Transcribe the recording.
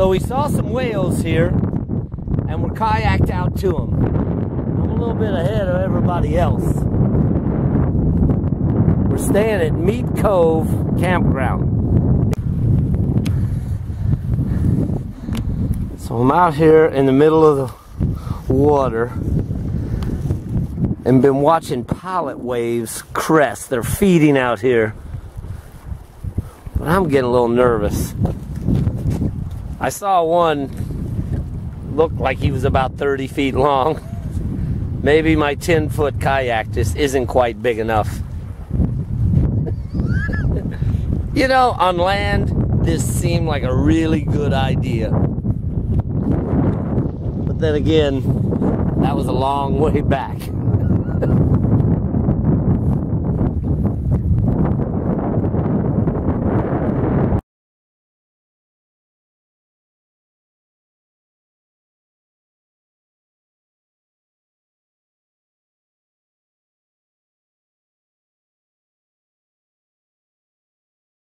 So we saw some whales here, and we're kayaked out to them. I'm a little bit ahead of everybody else. We're staying at Meat Cove Campground. So I'm out here in the middle of the water and been watching pilot waves crest. They're feeding out here. But I'm getting a little nervous. I saw one look like he was about 30 feet long. Maybe my 10-foot kayak just isn't quite big enough. You know, on land, this seemed like a really good idea. But then again, that was a long way back.